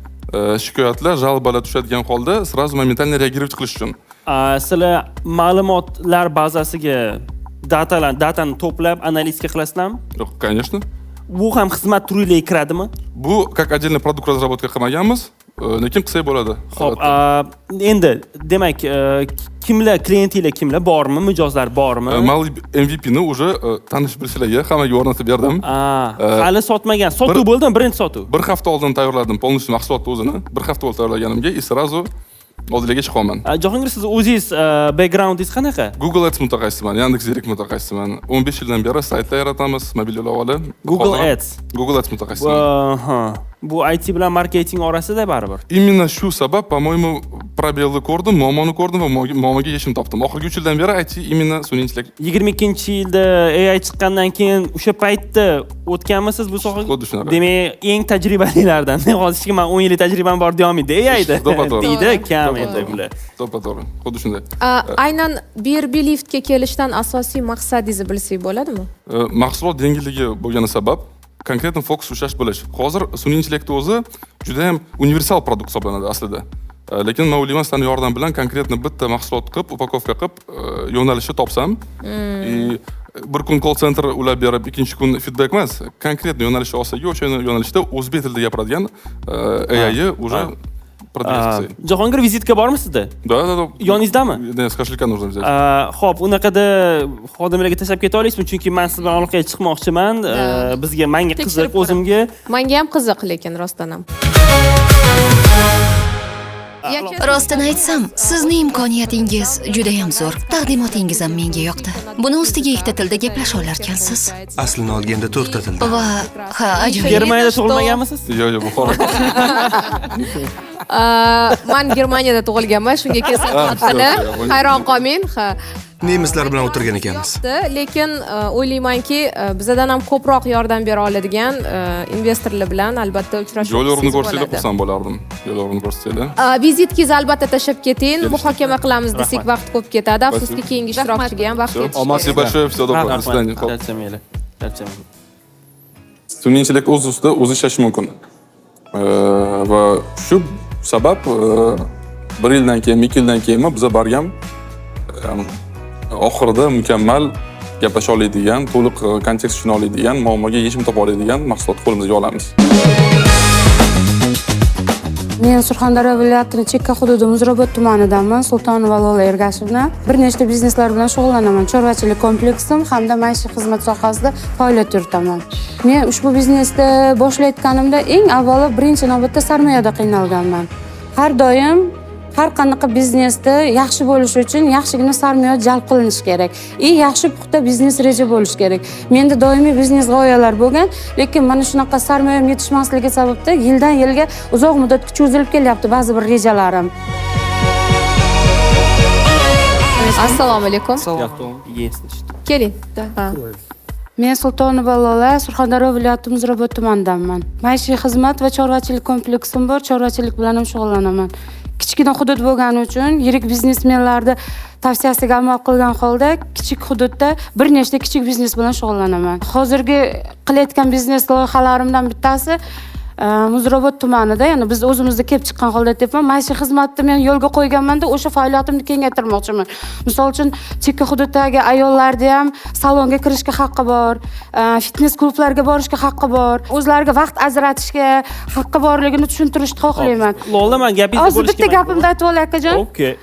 Shikoyatlar, жалобалар tushadigan holda сразу моментально reagировать qilish uchun. Sizlar ma'lumotlar bazasiga datani to'plab analitika qilasizlarmi? Yo'q, конечно. Bu ham xizmat turiga kiradimi? Bu как отдельный продукт разработка qilmaganmiz, lekin qilsak bo'ladi. Xo'p, endi demak, kimlar klientinglar kimlar bormi, mijozlar bormi? Malli MVP ni уже tanish bilishlarga hammaga o'rnatib berdim. Hali sotmagan. Sotuv bo'ldimi? Birinchi sotuv. Bir hafta oldin tayyorladim polностью mahsulotni o'zini. Bir hafta oldin tayyorlaganimga сразу oldilga chiqaman. Jahongir, siz o'zingiz backgroundingiz qanaqa? Google Ads mutaxassisiman, Yandex.Direct mutaxassisiman. 15 yildan beri saytlar yaratamiz, mobil ilovali. Google Ads. Google Ads mutaxassisiman. Bu IT bilan marketing orasida baribir. Именно shu sabab, по-моему, probelni ko'rdim, muammoni ko'rdim va muammoga yechim topdim. Oxirgi 3 yildan beri IT именно sun'iy intellekt. 22-yilda AI chiqqandan keyin o'sha paytda o'tganmisiz bu sohaga? Xuddi shunaqa. Demak, eng tajribalilardan. Hozircha men 10 yillik tajribam bor deyolmaydi AIda. Deydi, kam endi bular. To'g'ri. Xuddi shunday. Aynan BRB liftga kelishdan asosiy maqsadingizni bilsak bo'ladimi? Mahsulot yengilligi bo'lgani sabab konkretno fokus ushlash bo'lish. Hozir sun'iy intellekt o'zi juda ham universal produkt hisoblanadi aslida. Lekin men o'ylayman, sizlarning yordam bilan konkretno bitta mahsulot qilib, upakovka qilib, yo'nalishni topsam, bir kun call center ulab berib, ikkinchi kun feedback emas, konkretno yo'nalishni olsak, o'sha yo'nalishda o'zbek tilida gapiradigan AI уже Jahongir, vizitka bormi sizda? Da. Yoningizdami? Skashlikka нужно взять. Xo'p, unaqada xodimlarga tashlab keta olasizmi? Chunki men siz bilan aloqaga chiqmoqchiman. Menga qiziq, o'zimga. Menga ham qiziq, lekin rostdan ham. Rostini aytsam, sizning imkoniyatingiz juda ham zo'r. Taqdimotingiz ham menga yoqdi. Buni ustiga ikkita tilda gaplasha olarkansiz. Aslini olganda 4 ta tilda. Va ajoyib. Germaniyada tug'ilmaganmisiz? Yo'q, bu holat. Man Germaniyada tug'ilganman, shunga kelsa hayron qolmang. Ha. Nemislar bilan o'tirgan ekanmiz. Lekin o'ylaymanki, bizdan ham ko'proq yordam bera oladigan investorlar bilan albatta uchrashuv. Yo'l-yo'lini ko'rsanglar xursand bo'lardim. Yo'l-yo'lini ko'rsanglar. Vizitkingizni albatta tashlab keting. Muhokama qilamiz desak vaqt ko'p ketadi. Afsuski keyingi ishtirokchiga ham vaqt yetishmaydi. Спасибо большое, всего доброго. До свидания. Sun'iy intellekt o'z ustida o'zi ishlashi mumkin. Va shu sabab 1 yildan keyin, 2 yildan keyin biz borgan oxirida mukammal gaplasha oladigan, to'liq kontekst tushuna oladigan, muammoga yechim topa oladigan mahsulot qo'limizga olamiz. Men Surxondaryo viloyatining chekka hududi Muzrabot tumanidanman, Sultonova Lola Ergashevna. Bir nechta bizneslar bilan shug'ullanaman. Chorvachilik kompleksim hamda maishiy xizmat sohasida faoliyat yuritaman. Men ushbu biznesni boshlayotganimda eng avvalo birinchi navbatda sarmoyada qiynalganman. Har doim har qanaqa biznesda yaxshi bo'lishi uchun yaxshigina sarmoya jalb qilinishi kerak. Yaxshi puxta biznes reja bo'lishi kerak. Menda doimiy biznes g'oyalar bo'lgan, lekin mana shunaqa sarmoyam yetishmasligi sababli yildan yilga uzoq muddatga cho'zilib kelyapti ba'zi bir rejalarim. Assalomu alaykum. Keling. Men Sultonova Lola, Surxondaryo viloyati Muzrabot tumanidanman. Maishiy xizmat va chorvachilik kompleksim bor, chorvachilik bilan ham shug'ullanaman. Kichkina hudud bo'lgani uchun yirik biznesmenlarning tavsiyasiga amal qilgan holda kichik hududda bir nechta kichik biznes bilan shug'ullanaman. Hozirgi qilayotgan biznes loyihalarimdan bittasi Muzrabot tumanida, ya'ni biz o'zimizda kelib chiqqan holda aytyapman, maishiy xizmatni men yo'lga qo'yganman-da, o'sha faoliyatimni kengaytirmoqchiman. Misol uchun, chekka hududdagi ayollarga ham salonga kirishga haqqi bor, fitnes klublarga borishga haqqi bor, o'zlariga vaqt ajratishga haqqi borligini tushuntirishni xohlayman. Lola, men gapingizni hozir bitta gapimni aytib olay akajon. Okey.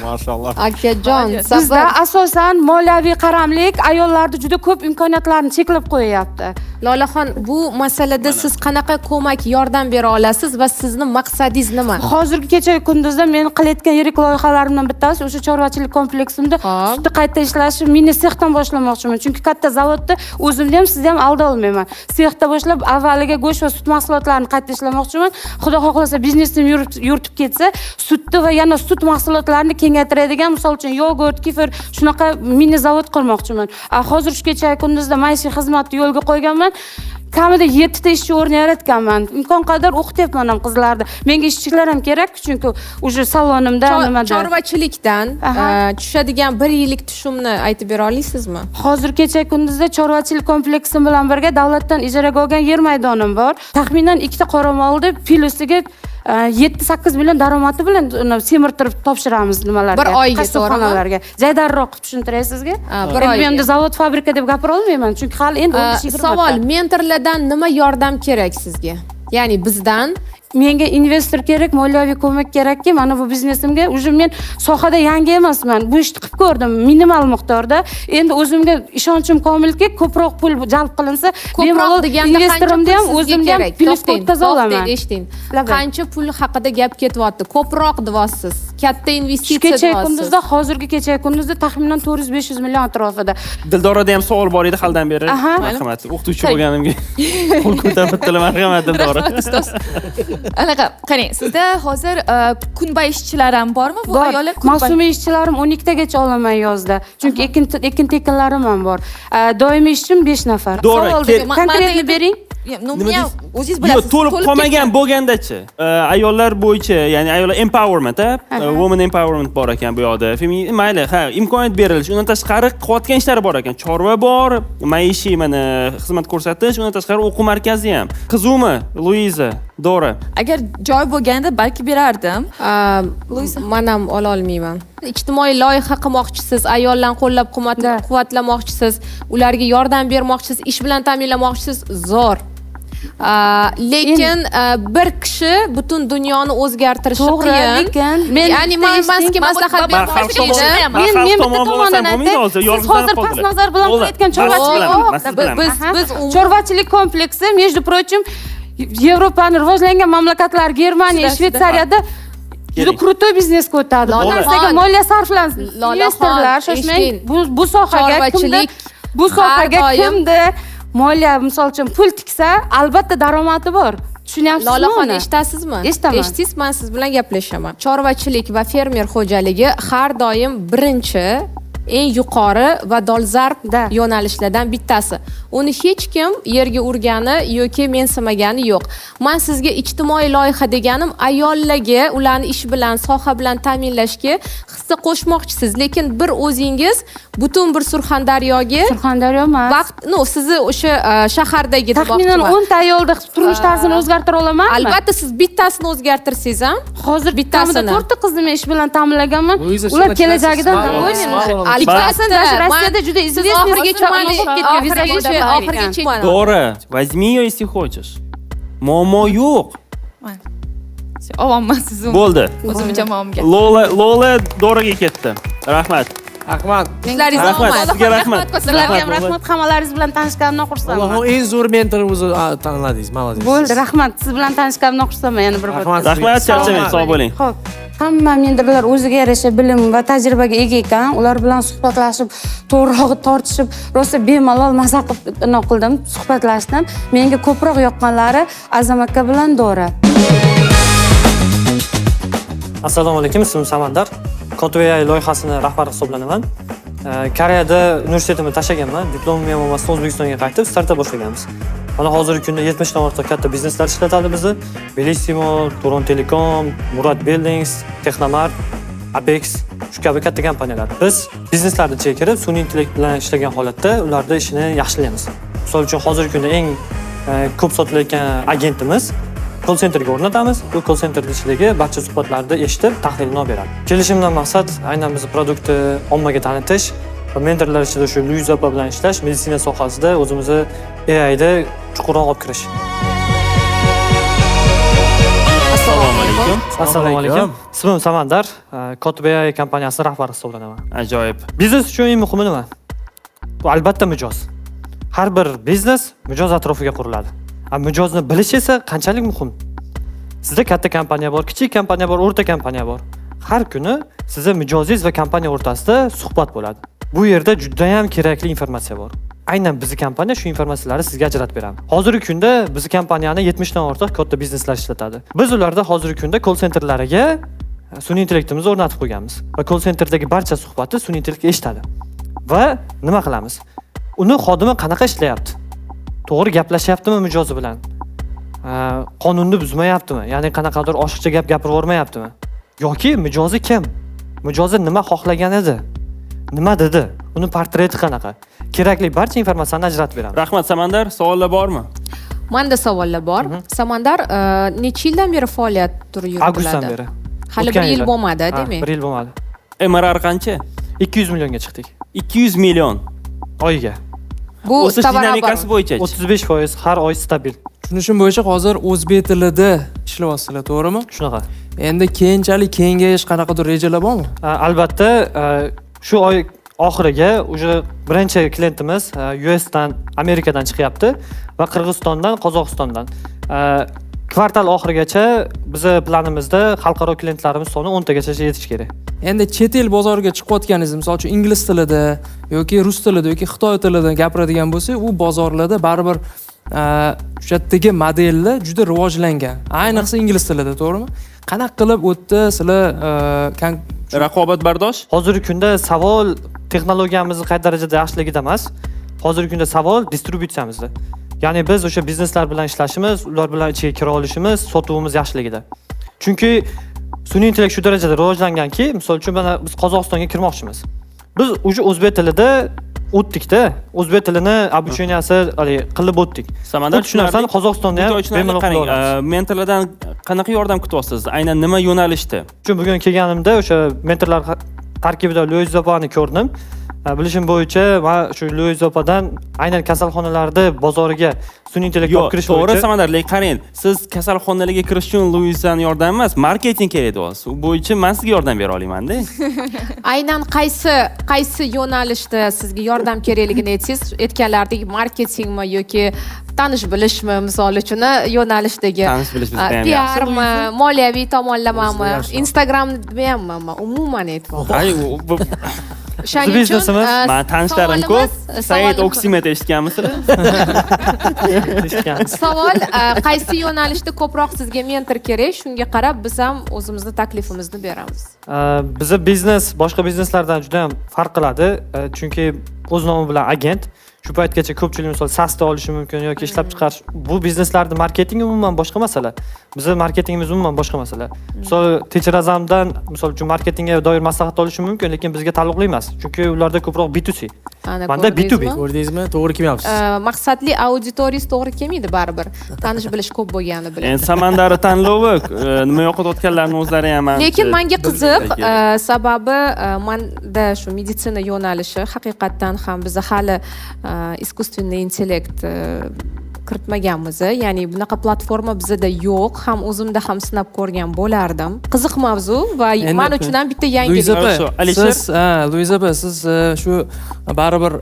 Mashallah. Akajon, bizda asosan moliyaviy qaramlik ayollarda juda ko'p imkoniyatlarni cheklab qo'yapti. Lolaxon, bu masalada siz qanaqa ko'mak, yordam bera olasiz va sizni maqsadingiz nima? Hozirgi kecha kunduzda men qilayotgan yirik loyihalarimdan bittasi o'sha chorvachilik kompleksimda sutni qayta ishlash mini sexdan boshlamoqchiman. Chunki katta zavodda o'zimni ham sizni ham alda olmayman. Sexda boshlab avvaliga go'sht va sut mahsulotlarini qayta ishlamoqchiman. Xudo xohlasa biznesim yuritib ketsa, sutni va yana sut mahsulotlarini kengaytiradigan, misol uchun yogurt, kefir shunaqa mini zavod qurmoqchiman. Hozir shu kecha kunduzda maishiy xizmatni yo'lga qo'yganman. Kamida 7 ta ishchi o'rni yaratganman. Imkon qadar o'qityapman ham qizlarni. Menga ishchilar ham kerak, chunki o'sha salonimda nimada chorvachilikdan tushadigan 1 yillik tushumni aytib bera olasizmi? Hozir kecha kunduzda chorvachilik kompleksim bilan birga davlatdan ijaraga olgan yer maydonim bor. Taxminan 2 ta qoramolni filusiga 7-8 million daromadi bilan semirtirib topshiramiz nimalarga, bir oyga qassobxonalarga. Jaydarroq tushuntiray sizga. Bir oyga. Men endi zavod, fabrika deb gapira olmayman, chunki hali endi 15-20 savol, mentorlardan nima yordam kerak sizga? Ya'ni bizdan menga investor kerak, moliyaviy ko'mak kerakki, mana bu biznesimga уже men sohada yangi emasman. Bu ishni qilib ko'rdim minimal miqdorda. Endi o'zimga ishonchim komilki, ko'proq pul jalb qilinsa, ko'proq deganda investorimda ham o'zimga ham plyusga o'tkaza olaman. Eshiting. Qancha pul haqida gap ketyapti? Ko'proq deyapsiz. Katta investitsiya deyapsiz. Kecha kunduzda, hozirgi kecha kunduzda taxminan 400-500 million atrofida. Dildorada ham savol bor edi haldan beri. Marhamat, o'qituvchi bo'lganimga qo'l ko'tarib bittalar marhamat Dildora. Anaqa, qarang, sizda hozir kunbay ishchilar ham bormi? Bu ayollar mavsumiy ishchilarim 12 tagacha olaman yozda. Chunki ekin tekinlarim ham bor. Doimiy ishchim 5 nafar. Konkretni bering. O'zingiz bilasiz. Yo'q, to'lib qolmagan bo'lgandachi. Ayollar bo'yicha, ya'ni ayollar empowerment, women empowerment bor ekan bu yoqda. Mayli, imkoniyat berilish. Undan tashqari qilayotgan ishlari bor ekan. Chorva bor, maishiy mana xizmat ko'rsatish, undan tashqari o'quv markazi ham. Qizumi, Luiza, Dora. Agar joy bo'lganda balki berardim. Men ham ola olmayman. Ijtimoiy loyiha qilmoqchisiz, ayollarni qo'llab-quvvatlamoqchisiz, ularga yordam bermoqchisiz, ish bilan ta'minlamoqchisiz, zo'r. Lekin bir kishi butun dunyoni o'zgartirishi qiyin. Ya'ni men sizga maslahat bermoqchi edim. Men bitta tomondan aytay. Siz hozir past nazar bilan qilayotgan chorvachilik biz chorvachilik kompleksi, между прочим, Yevropani rivojlangan mamlakatlar, Germaniya, Shvetsariyada juda krutoy biznesga o'tadi. Bu narsaga moliya sarflansin. Investorlar shoshmang. Bu sohaga kimdir? Bu sohaga kimdir? Moliya misol uchun pul tiksa, albatta daromadi bor. Tushunyapsizmi? Lolaxon, eshitasizmi? Eshitaman. Eshitdingiz, men siz bilan gaplashaman. Chorvachilik va fermer xo'jaligi har doim birinchi eng yuqori va dolzarb yo'nalishlardan bittasi. Uni hech kim yerga urgani yoki mensimagani yo'q. Men sizga ijtimoiy loyiha deganim ayollarga ularni ish bilan, soha bilan ta'minlashga hissa qo'shmoqchisiz, lekin bir o'zingiz butun bir Surxondaryoga emas. Vaqt, sizni o'sha shahardagi taxminan 10 ta ayolda turmush tarzini o'zgartira olamanmi? Albatta siz bittasini o'zgartirsangiz ham, hozir bittasini 4 ta qizni men ish bilan ta'minlaganman. Ular kelajagidan o'ylayman. Albatta, Rossiyada juda oxirigacha Dora, возьми ее, если хочешь. Muammo yo'q. Ololman sizni. Bo'ldi. O'zim jamoamga. Lola Doraga ketdi. Rahmat. Rahmat. Ishlaringiz rahmat. Sizga rahmat. Sizlarga ham rahmat. Hammalaringiz bilan tanishganimdan xursandman. Alloh eng zo'r mentor o'zi tanladingiz. Молодец. Bo'ldi, rahmat. Siz bilan tanishganimdan xursandman yana bir bor. Rahmat, charchamang, sog' bo'ling. Xo'p. Hamma mentorlar o'ziga yarasha bilim va tajribaga ega ekan. Ular bilan suhbatlashib, to'g'rirog'i tortishib, rosa bemalol maza qildim, suhbatlashdim. Menga ko'proq yoqqanlari Azam aka bilan Dora. Assalomu alaykum, ismim Samandar. Kotway loyihasini rahbari hisoblanaman. Koreyada universitetimni tashlaganman, diplomim ham olmasdan O'zbekistonga qaytib startap boshlaganmiz. Mana hozirgi kunda 70 dan ortiq katta bizneslar ishlatadi bizni. Bellissimo, Turon Telecom, Murat Buildings, Texnomart, Apex shu kabi katta kompaniyalar. Biz bizneslarni ichiga kirib, sun'iy intellekt bilan ishlagan holatda ularda ishini yaxshilaymiz. Misol uchun hozirgi kunda eng ko'p sotilayotgan agentimiz call centerga o'rnatamiz. Bu call center ichidagi barcha suhbatlarni eshitib, tahlilini olib beradi. Kelishimdan maqsad aynan biz produktni ommaga tanitish va mentorlar ichida shu Luiza bilan ishlash, meditsina sohasida o'zimizni AIda chuqurroq olib kirish. Assalomu alaykum. Assalomu alaykum. Ismim Samandar, Kotway kompaniyasi rahbari hisoblanaman. Ajoyib. Biznes uchun eng muhimi nima? Bu albatta mijoz. Har bir biznes mijoz atrofiga quriladi. Mijozni bilish esa qanchalik muhim. Sizda katta kompaniya bor, kichik kompaniya bor, o'rta kompaniya bor. Har kuni sizning mijozingiz va kompaniya o'rtasida suhbat bo'ladi. Bu yerda juda ham kerakli informatsiya bor. Aynan bizning kompaniya shu informatsiyalarni sizga ajratib beradi. Hozirgi kunda bizning kompaniyani 70 dan ortiq katta bizneslar ishlatadi. Biz ularda hozirgi kunda call centerlariga sun'iy intellektimizni o'rnatib qo'yganmiz va call centerdagi barcha suhbatni sun'iy intellekt eshitadi. Va nima qilamiz? Uni xodimi qanaqa ishlayapti? To'g'ri gaplashyaptimi mijozi bilan? Qonunni buzmayaptimi? Ya'ni qanaqadir oshiqcha gap gapirib o'rmayaptimi? Yoki mijozi kim? Mijozi nima xohlagan edi? Nima dedi? Uni portreti qanaqa? Kerakli barcha informatsiyani ajratib beramiz. Rahmat Samandar, savollar bormi? Menda savollar bor. Samandar necha yildan beri faoliyat yuriladi? Avgustdan beri. Hali 1 yil bo'lmadi, demak. 1 yil bo'lmadi. MRR qancha? 200 millionga chiqdik. 200 million oyiga. Bu o'sish dinamikasi bo'yicha 35% har oy stabil. Tushunishim bo'yicha hozir o'zbek tilida ishlayapsizlar, to'g'rimi? Shunaqa. Endi keyinchalik kengayish qanaqadir rejalar bormi? Albatta, shu oy oxiriga уже birinchi klientimiz US dan, Amerikadan chiqyapti va Qirg'izistondan, Qozog'istondan. Kvartal oxirigacha bizi planimizda xalqaro klientlarimiz soni 10 tagacha yetish kerak. Endi chet el bozoriga chiqayotganingiz, misol uchun ingliz tilida yoki rus tilida yoki xitoy tilida gapiradigan bo'lsak, u bozorlarda baribir o'sha yerdagi modellar juda rivojlangan. Ayniqsa ingliz tilida, to'g'rimi? Qanaqa qilib o'tdi sizlar raqobatbardosh? Hozirgi kunda savol texnologiyamizni qay darajada yaxshiligida emas. Hozirgi kunda savol distributsiyamizda. Ya'ni biz o'sha bizneslar bilan ishlashimiz, ular bilan ichiga kira olishimiz, sotuvimiz yaxshiligida. Chunki sun'iy intellekt shu darajada rivojlanganki, misol uchun mana biz Qozog'istonga kirmoqchimiz. Biz уже o'zbek tilida o'tdik-da. O'zbek tilini обученияsi qilib o'tdik. Samandar, shu narsani Qozog'istonda ham bemalol qila olamiz. Mentorlardan qanaqa yordam kutyapsiz? Aynan nima yo'nalishda? Chunki bugun kelganimda o'sha mentorlar tarkibida Luiza opani ko'rdim. Bilishim bo'yicha men shu Luiz opadan aynan kasalxonalarda bozoriga sun'iy intellekt olib kirish to'g'ri bo'yicha Samandar, lekin qarang, siz kasalxonalarga kirish uchun Luizdan yordam emas, marketing kerak edi. U bo'yicha men sizga yordam bera olaman-da. Aynan qaysi yo'nalishda sizga yordam kerakligini aytganlardek marketingmi yoki tanish bilishmi, misol uchun yo'nalishdagi Tanish bilish bizda ham yaxshi. PR-mi, moliyaviy tomonlamami, Instagramni hammi, umuman aytmoqchi. Siz biznesimiz? Men tanishlarim ko'p. Said Oksimet eshitganmisizlar? Savol, qaysi yo'nalishda ko'proq sizga mentor kerak? Shunga qarab biz ham o'zimizni taklifimizni beramiz. Bizni biznes boshqa bizneslardan juda ham farq qiladi, chunki o'z nomi bilan agent. Shu paytgacha ko'pchilik misol sasda olishi mumkin yoki ishlab chiqarish. Bu bizneslarda marketing umuman boshqa masala. Bizning marketingimiz umuman boshqa masala. Misol Techirazamdan misol uchun marketingga doir maslahat olishi mumkin, lekin bizga taalluqli emas. Chunki ularda ko'proq B2C. Manda B2B. Ko'rdingizmi? To'g'ri kelmayapsiz. Maqsadli auditoriyasi to'g'ri kelmaydi baribir. Tanish bilish ko'p bo'lgani bilan. Endi Samandar tanlovi nima yo'qotayotganlarning o'zlari ham. Lekin menga qiziq, sababi menda shu meditsina yo'nalishi haqiqatdan ham biz hali искусственный intellekt kiritmaganmiz. Ya'ni bunaqa platforma bizda yo'q, ham o'zimda ham sinab ko'rgan bo'lardim. Qiziq mavzu va men uchun ham bitta yangilik. Luiz opa, siz shu baribir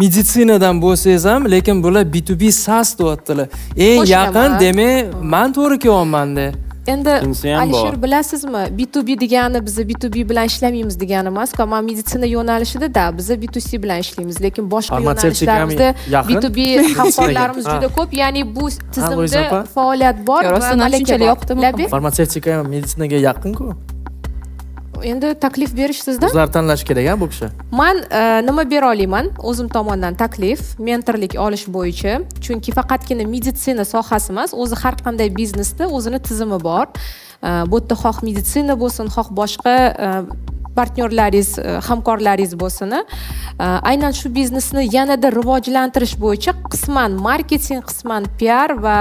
meditsinadan bo'lsangiz ham, lekin bular B2B SaaS deyaptilar. Eng yaqin demak, men to'g'ri kelyapman-da. Endi Alisher bilasizmi, B2B degani biz B2B bilan ishlamaymiz degani emas, men meditsina yo'nalishida biz B2C bilan ishlaymiz, lekin boshqa yo'nalishlarimizda B2B hamkorlarimiz juda ko'p, ya'ni bu tizimda faoliyat bor va malaka yoqdi. Farmatsevtika ham meditsinaga yaqin-ku. Endi taklif berish sizdan. O'zlari tanlash kerak-a bu kishi. Men nima bera olaman? O'zim tomonidan taklif, mentorlik olish bo'yicha, chunki faqatgina meditsina sohasi emas, o'zi har qanday biznesda o'zini tizimi bor. Bu yerda xoh meditsina bo'lsin, xoh boshqa partnyorlaringiz, hamkorlaringiz bo'lsin, aynan shu biznesni yanada rivojlantirish bo'yicha qisman marketing, qisman PR va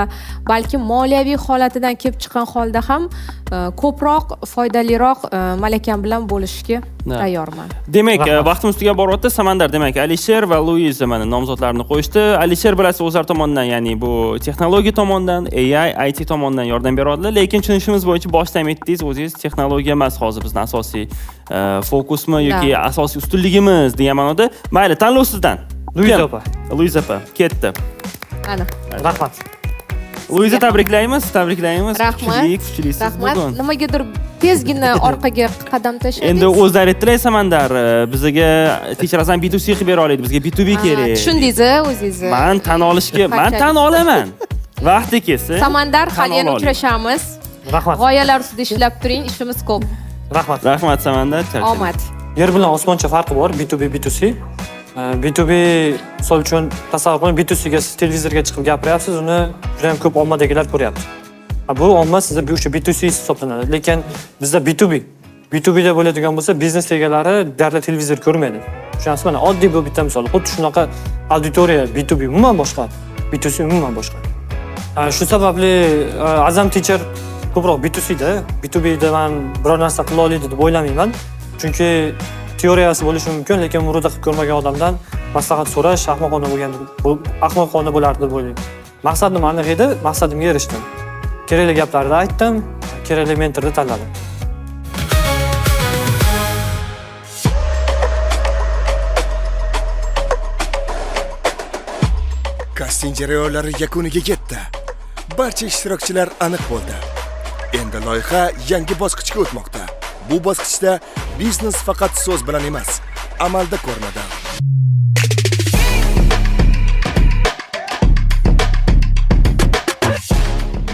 balki moliyaviy holatidan kelib chiqqan holda ham ko'proq foydaliroq malakam bilan bo'lishga tayyorman. Demak, vaqtimiz tugab boryapti. Samandar, demak, Alisher va Luiz mana nomzodlarini qo'yishdi. Alisher bilasiz, o'zlari tomonidan, ya'ni bu texnologiya tomonidan, AI, IT tomonidan yordam beradilar, lekin tushunishimiz bo'yicha boshida ham aytdingiz, o'zingiz texnologiya emas hozir bizning asosiy fokusmi yoki asosiy ustunligimiz degan ma'noda. Mayli, tanlov sizdan. Luiz opa, ketdi. Ana. Rahmat. Luizni tabriklaymiz. Rahmat. Kuchlisiz bugun. Nimagadir tezgina orqaga qadam tashladingiz. Endi o'zlari aytdilar, Samandar, bizga Techirazam B2C qilib bera oladi, bizga B2B kerak. Tushundingiz o'zingiz. Men tan olaman. Vaqti kelsa. Samandar, hali yana uchrashamiz. Rahmat. G'oyalar ustida ishlab turing, ishimiz ko'p. Rahmat Samandar. Omad. Yer bilan osmoncha farqi bor, B2B, B2C. B2B misol uchun tasavvur qiling, B2C ga siz televizorga chiqib gapiryapsiz, uni juda ham ko'p ommadagilar ko'ryapti. Bu omma sizda o'sha B2C hisoblanadi, lekin bizda B2B. B2B da bo'ladigan bo'lsa, biznes egalari deyarli televizor ko'rmaydi. Tushunasizmi? Mana oddiy bu bitta misol. Xuddi shunaqa auditoriya B2B umuman boshqa, B2C umuman boshqa. Shu sababli Azam Teacher ko'proq B2C da, B2B da men biror narsa qila oladi deb o'ylamayman. Chunki teoriyasi bo'lishi mumkin, lekin murda qilib ko'rmagan odamdan maslahat so'rash ahmoqona bo'lardi deb o'ylayman. Maqsadim aniq edi, maqsadimga erishdim. Kerakli gaplarni aytdim, kerakli mentorni tanladim. Kasting jarayonlari yakuniga yetdi. Barcha ishtirokchilar aniq bo'ldi. Endi loyiha yangi bosqichga o'tmoqda. Bu bosqichda biznes faqat so'z bilan emas, amalda ko'rinadi.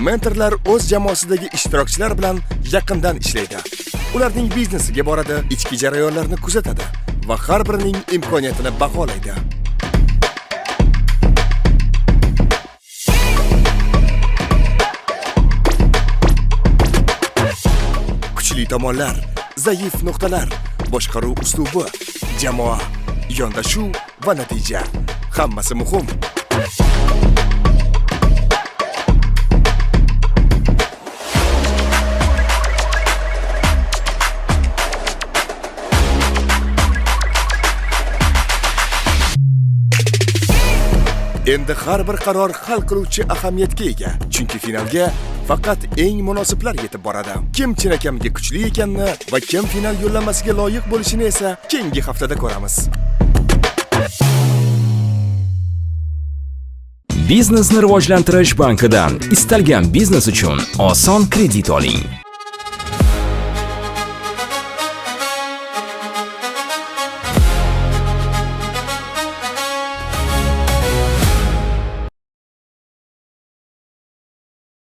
Mentorlar o'z jamoasidagi ishtirokchilar bilan yaqindan ishlaydi. Ularning biznesiga boradi, ichki jarayonlarni kuzatadi va har birining imkoniyatini baholaydi. Kuchli tomonlar, zaif nuqtalar, boshqaruv uslubi, jamoa, yondashuv va natija. Hammasi muhim. Endi har bir qaror hal qiluvchi ahamiyatga ega. Chunki finalga faqat eng munosiblar yetib boradi. Kim chinakamiga kuchli ekanini va kim final yo'llanmasiga loyiq bo'lishini esa keyingi haftada ko'ramiz. Biznesni rivojlantirish bankidan istalgan biznes uchun oson kredit oling.